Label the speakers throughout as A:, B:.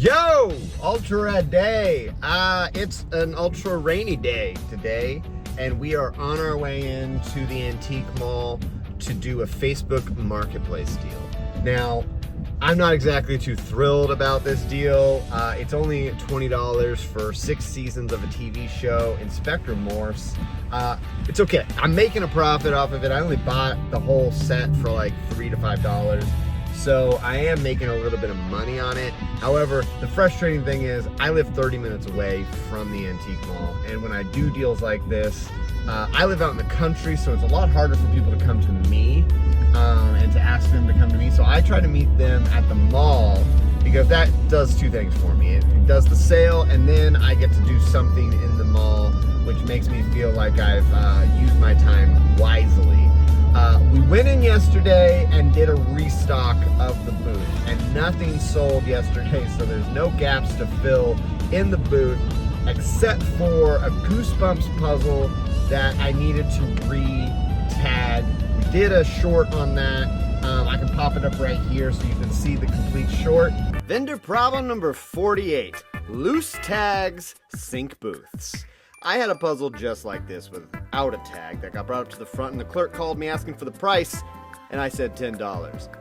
A: Yo, ultra day. It's an ultra rainy day today, and we are on our way into the antique mall to do a Facebook marketplace deal. Now, I'm not exactly too thrilled about this deal. It's only $20 for 6 seasons of a TV show, Inspector Morse. It's okay. I'm making a profit off of it. I only bought the whole set for like $3 to $5. So I am making a little bit of money on it. However, the frustrating thing is I live 30 minutes away from the antique mall. And when I do deals like this, I live out in the country, so it's a lot harder for people to come to me and to ask them to come to me. So I try to meet them at the mall because that does 2 things for me. It does the sale, and then I get to do something in the mall, which makes me feel like I've used my time wisely. We went in yesterday and did a restock of the booth, and nothing sold yesterday, so there's no gaps to fill in the booth except for a Goosebumps puzzle that I needed to re-tag. We did a short on that. I can pop it up right here so you can see the complete short. Vendor problem number 48, loose tags sink booths. I had a puzzle just like this without a tag that got brought up to the front, and the clerk called me asking for the price, and I said $10.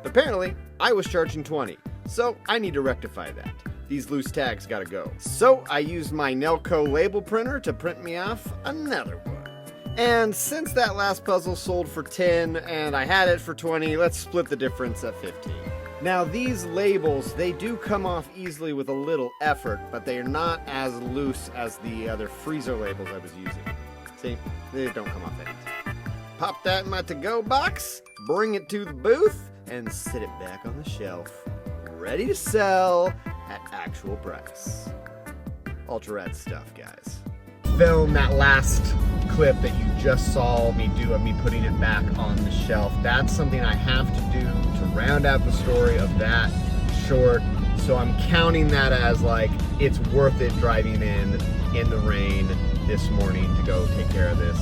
A: But apparently, I was charging $20, so I need to rectify that. These loose tags gotta go. So I used my Nelco label printer to print me off another one. And since that last puzzle sold for 10 and I had it for 20, let's split the difference at 15. Now these labels, they do come off easily with a little effort, but they are not as loose as the other freezer labels I was using. See, they don't come off that easy. Pop that in my to-go box, bring it to the booth, and sit it back on the shelf, ready to sell at actual price. UltraRadStuff, guys. Film that last clip that you just saw me do of me putting it back on the shelf. That's something I have to do to round out the story of that short. So I'm counting that as like it's worth it driving in the rain this morning to go take care of this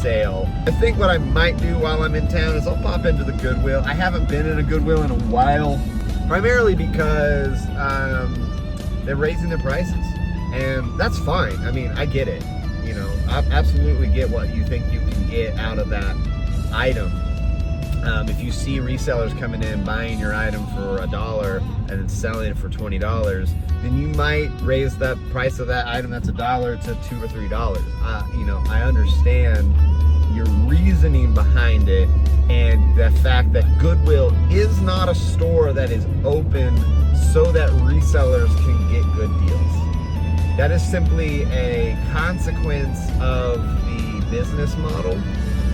A: sale. I think what I might do while I'm in town is I'll pop into the Goodwill. I haven't been in a Goodwill in a while, primarily because they're raising their prices. And that's fine. I mean, I get it. You know, I absolutely get what you think you can get out of that item. If you see resellers coming in, buying your item for $1 and then selling it for $20, then you might raise the price of that item that's $1 to $2 or $3. You know, I understand your reasoning behind it, and the fact that Goodwill is not a store that is open so that resellers can get good deals. That is simply a consequence of the business model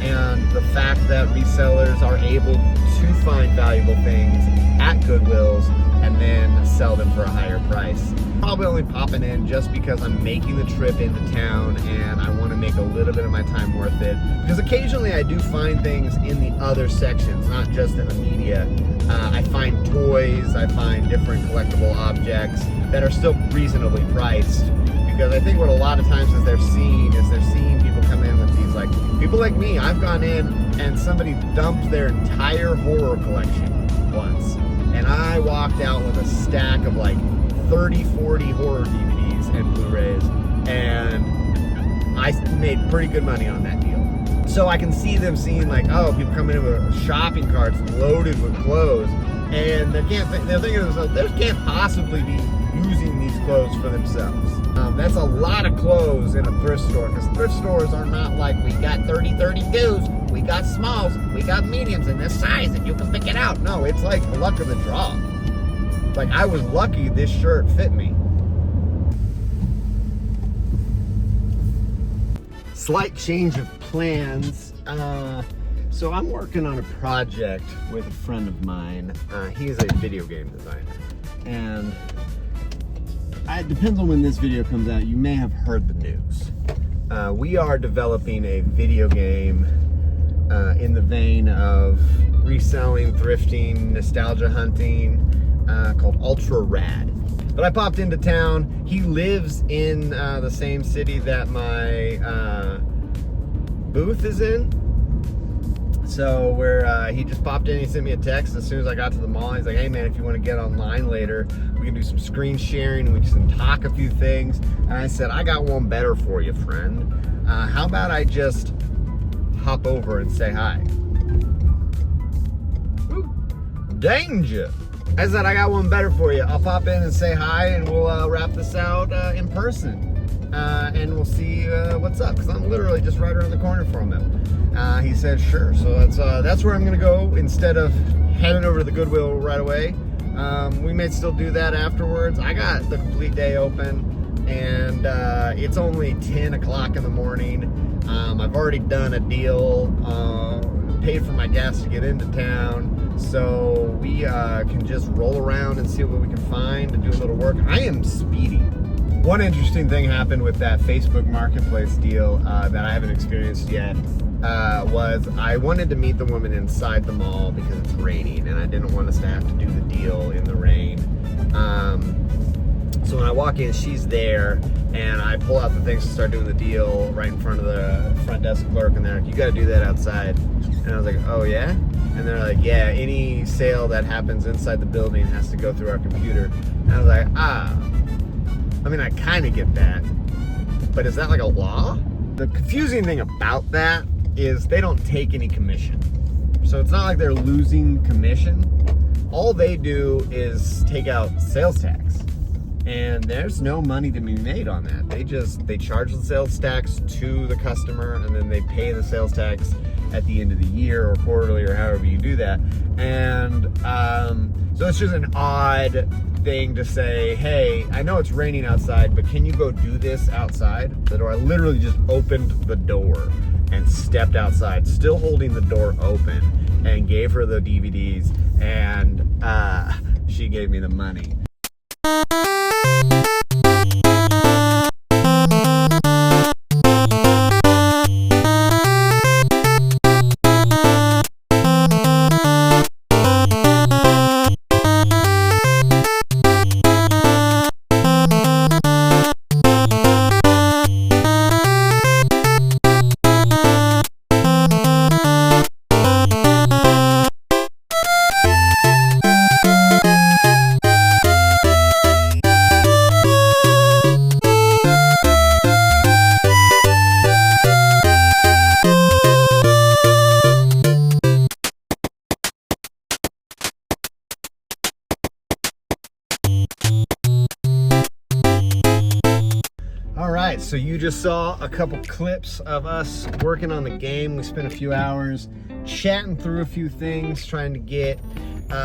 A: and the fact that resellers are able to find valuable things at Goodwills and then sell them for a higher price. Probably only popping in just because I'm making the trip into town and I want to make a little bit of my time worth it. Because occasionally I do find things in the other sections, not just in the media. I find toys, I find different collectible objects that are still reasonably priced. Because I think what a lot of times is they're seeing people come in with these, like, people like me. I've gone in and somebody dumped their entire horror collection once. And I walked out with a stack of like 30, 40 horror DVDs and Blu-rays. And I made pretty good money on that deal. So I can see them seeing like, oh, people come in with shopping carts loaded with clothes. And they're thinking to themselves, they can't possibly be using these clothes for themselves. That's a lot of clothes in a thrift store, because thrift stores are not like, we got 30-32s, we got smalls, we got mediums in this size, and you can pick it out. No, it's like the luck of the draw. Like, I was lucky this shirt fit me. Slight change of plans. So I'm working on a project with a friend of mine. He's a video game designer. And it depends on when this video comes out. You may have heard the news. We are developing a video game in the vein of reselling, thrifting, nostalgia hunting, called UltraRad. But I popped into town. He lives in the same city that my booth is in. So he just popped in, he sent me a text as soon as I got to the mall. He's like, hey man, if you want to get online later, we can do some screen sharing, we can talk a few things. And I said, I got one better for you, friend. How about I just hop over and say hi? Ooh, danger. I said, I got one better for you. I'll pop in and say hi, and we'll wrap this out in person. And we'll see what's up, because I'm literally just right around the corner from him. He said, sure. So that's where I'm going to go instead of heading over to the Goodwill right away. We may still do that afterwards. I got the complete day open, and it's only 10 o'clock in the morning. I've already done a deal, paid for my gas to get into town. So we can just roll around and see what we can find and do a little work. I am speedy. One interesting thing happened with that Facebook Marketplace deal that I haven't experienced yet was I wanted to meet the woman inside the mall because it's raining and I didn't want us to have to do the deal in the rain. So when I walk in, she's there, and I pull out the things to start doing the deal right in front of the front desk clerk, and they're like, you got to do that outside. And I was like, oh yeah? And they're like, yeah, any sale that happens inside the building has to go through our computer. And I was like, I mean, I kind of get that, but is that like a law? The confusing thing about that is they don't take any commission. So it's not like they're losing commission. All they do is take out sales tax. And there's no money to be made on that. They charge the sales tax to the customer, and then they pay the sales tax at the end of the year or quarterly or however you do that. And so it's just an odd thing to say, hey, I know it's raining outside, but can you go do this outside? The door, I literally just opened the door and stepped outside, still holding the door open, and gave her the DVDs, and she gave me the money. Alright, so you just saw a couple clips of us working on the game. We spent a few hours chatting through a few things, trying to get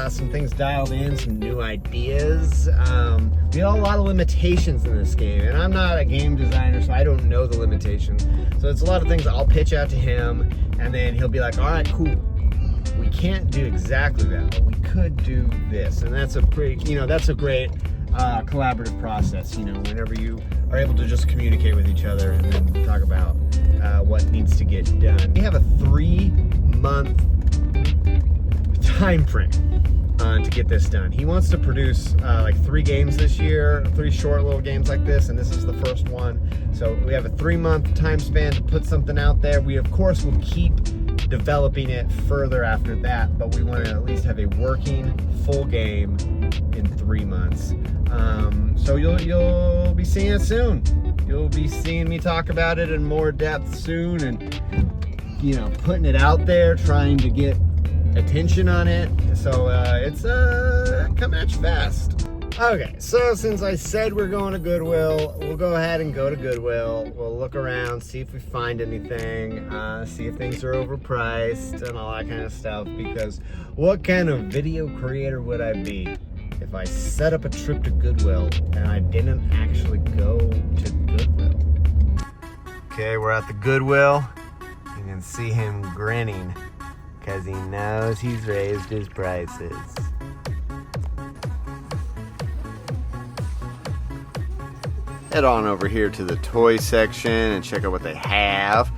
A: some things dialed in, some new ideas. We had a lot of limitations in this game, and I'm not a game designer, so I don't know the limitations. So it's a lot of things I'll pitch out to him, and then he'll be like, alright, cool. We can't do exactly that, but we could do this. And that's a great, that's a great collaborative process, whenever you are able to just communicate with each other and then talk about what needs to get done. We have a 3-month time frame to get this done. He wants to produce like 3 games this year, 3 short little games like this, and this is the first one. So we have a 3-month time span to put something out there. We of course will keep developing it further after that, but we want to at least have a working full game in 3 months. So you'll be seeing it soon. You'll be seeing me talk about it in more depth soon, and putting it out there, trying to get attention on it. So it's coming at you fast. Okay, so since I said we're going to Goodwill, we'll go ahead and go to Goodwill. We'll look around, see if we find anything, see if things are overpriced and all that kind of stuff, because what kind of video creator would I be if I set up a trip to Goodwill and I didn't actually go to Goodwill? Okay, we're at the Goodwill. You can see him grinning because he knows he's raised his prices. Head on over here to the toy section and check out what they have.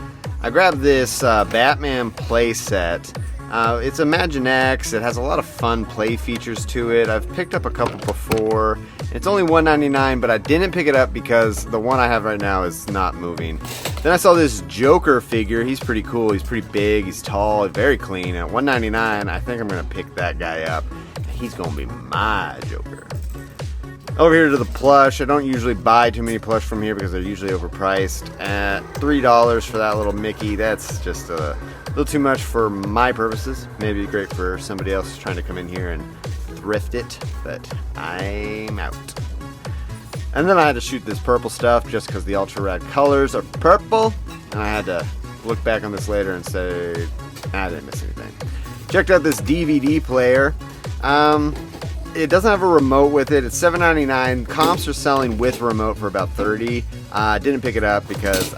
A: I grabbed this Batman play set. It's Imaginext. It has a lot of fun play features to it. I've picked up a couple before. It's only $1.99, but I didn't pick it up because the one I have right now is not moving. Then I saw this Joker figure. He's pretty cool. He's pretty big. He's tall. Very clean. At $1.99, I think I'm going to pick that guy up. He's going to be my Joker. Over here to the plush. I don't usually buy too many plush from here because they're usually overpriced. At $3 for that little Mickey, that's just a little too much for my purposes. Maybe great for somebody else trying to come in here and thrift it, but I'm out. And then I had to shoot this purple stuff just because the Ultra Rad colors are purple, and I had to look back on this later and say, I didn't miss anything. Checked out this DVD player. It doesn't have a remote with it. It's $7.99. Comps are selling with remote for about $30. Didn't pick it up because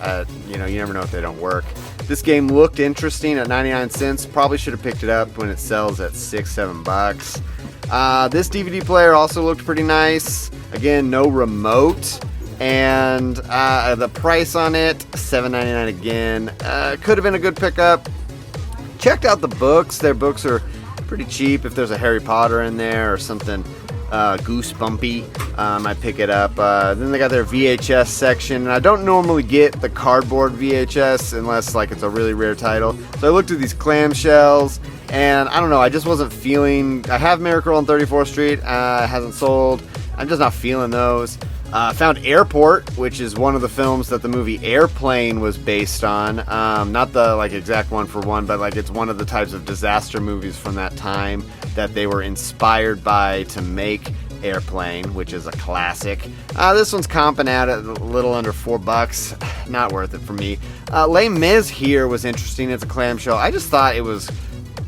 A: you never know if they don't work. This game looked interesting at 99 cents. Probably should have picked it up when it sells at $6-7 bucks. This DVD player also looked pretty nice. Again, no remote. And the price on it, $7.99 again. Could have been a good pickup. Checked out the books. Their books are pretty cheap. If there's a Harry Potter in there or something goosebumpy, I pick it up. Then they got their VHS section, and I don't normally get the cardboard VHS unless like it's a really rare title. So I looked at these clamshells, and I don't know, I just wasn't feeling. I have Miracle on 34th Street, hasn't sold. I'm just not feeling those. Found Airport, which is one of the films that the movie Airplane was based on. Not the like exact one for one, but like it's one of the types of disaster movies from that time that they were inspired by to make Airplane, which is a classic. This one's comping at a little under $4. Not worth it for me. Les Mis here was interesting. It's a clamshell. I just thought it was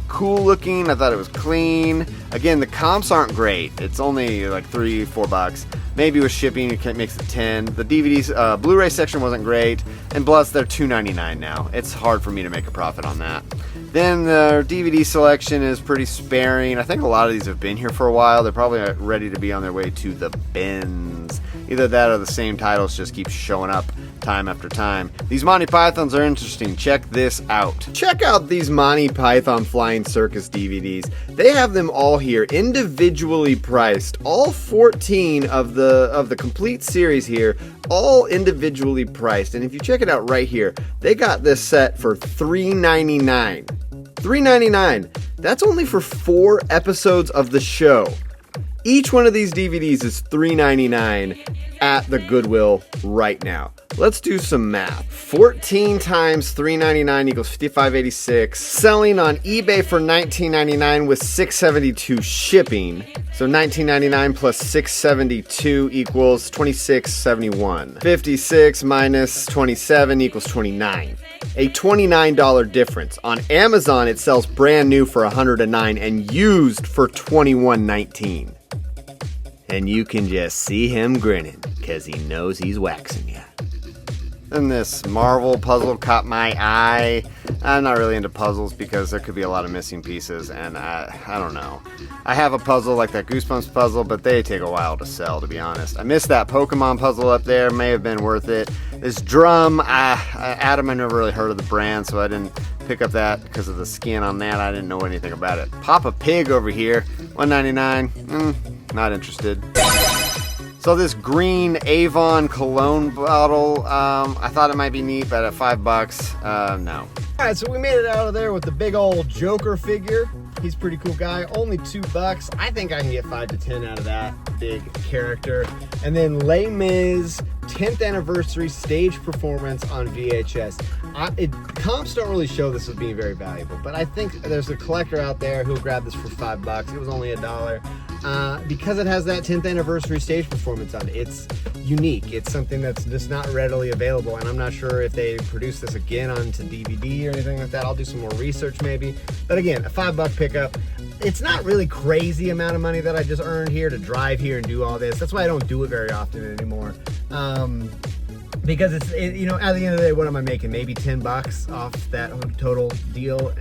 A: cool looking. I thought it was clean. Again, the comps aren't great. It's only like $3-4 bucks. Maybe with shipping it makes it 10. The DVDs, Blu-ray section wasn't great, and plus they're $2.99 now. It's hard for me to make a profit on that. Then the DVD selection is pretty sparing. I think a lot of these have been here for a while. They're probably ready to be on their way to the bins. Either that or the same titles just keep showing up time after time. These Monty Pythons are interesting. Check this out. Check out these Monty Python Flying Circus DVDs. They have them all here, individually priced. All 14 of the complete series here, all individually priced. And if you check it out right here, they got this set for $3.99. $3.99. That's only for 4 episodes of the show. Each one of these DVDs is $3.99 at the Goodwill right now. Let's do some math. 14 times $3.99 equals $55.86. Selling on eBay for $19.99 with $6.72 shipping. So $19.99 plus $6.72 equals $26.71. 56 minus 27 equals 29. A $29 difference. On Amazon, it sells brand new for $109 and used for $21.19. And you can just see him grinning, because he knows he's waxing you. And this Marvel puzzle caught my eye. I'm not really into puzzles because there could be a lot of missing pieces, and I don't know. I have a puzzle like that Goosebumps puzzle, but they take a while to sell, to be honest. I missed that Pokemon puzzle up there. May have been worth it. This drum, Adam, I never really heard of the brand, so I didn't pick up that because of the skin on that. I didn't know anything about it. Papa Pig over here, $1.99. Not interested. So this green Avon cologne bottle, I thought it might be neat, but at $5, no.
B: All right, so we made it out of there with the big old Joker figure. He's a pretty cool guy, only $2. I think I can get 5 to 10 out of that big character. And then Les Mis 10th anniversary stage performance on VHS. Comps don't really show this as being very valuable, but I think there's a collector out there who'll grab this for $5. It was only $1. Because it has that 10th anniversary stage performance on it, it's unique. It's something that's just not readily available, and I'm not sure if they produce this again onto DVD or anything like that. I'll do some more research maybe. But again, a $5 pickup. It's not really crazy amount of money that I just earned here to drive here and do all this. That's why I don't do it very often anymore. Because at the end of the day, what am I making? Maybe $10 off that total deal?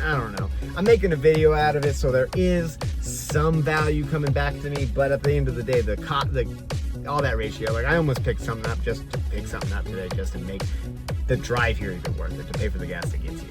B: I don't know. I'm making a video out of it, so there is some value coming back to me. But at the end of the day, all that ratio, like I almost picked something up just to pick something up today, just to make the drive here even worth it, to pay for the gas that gets here.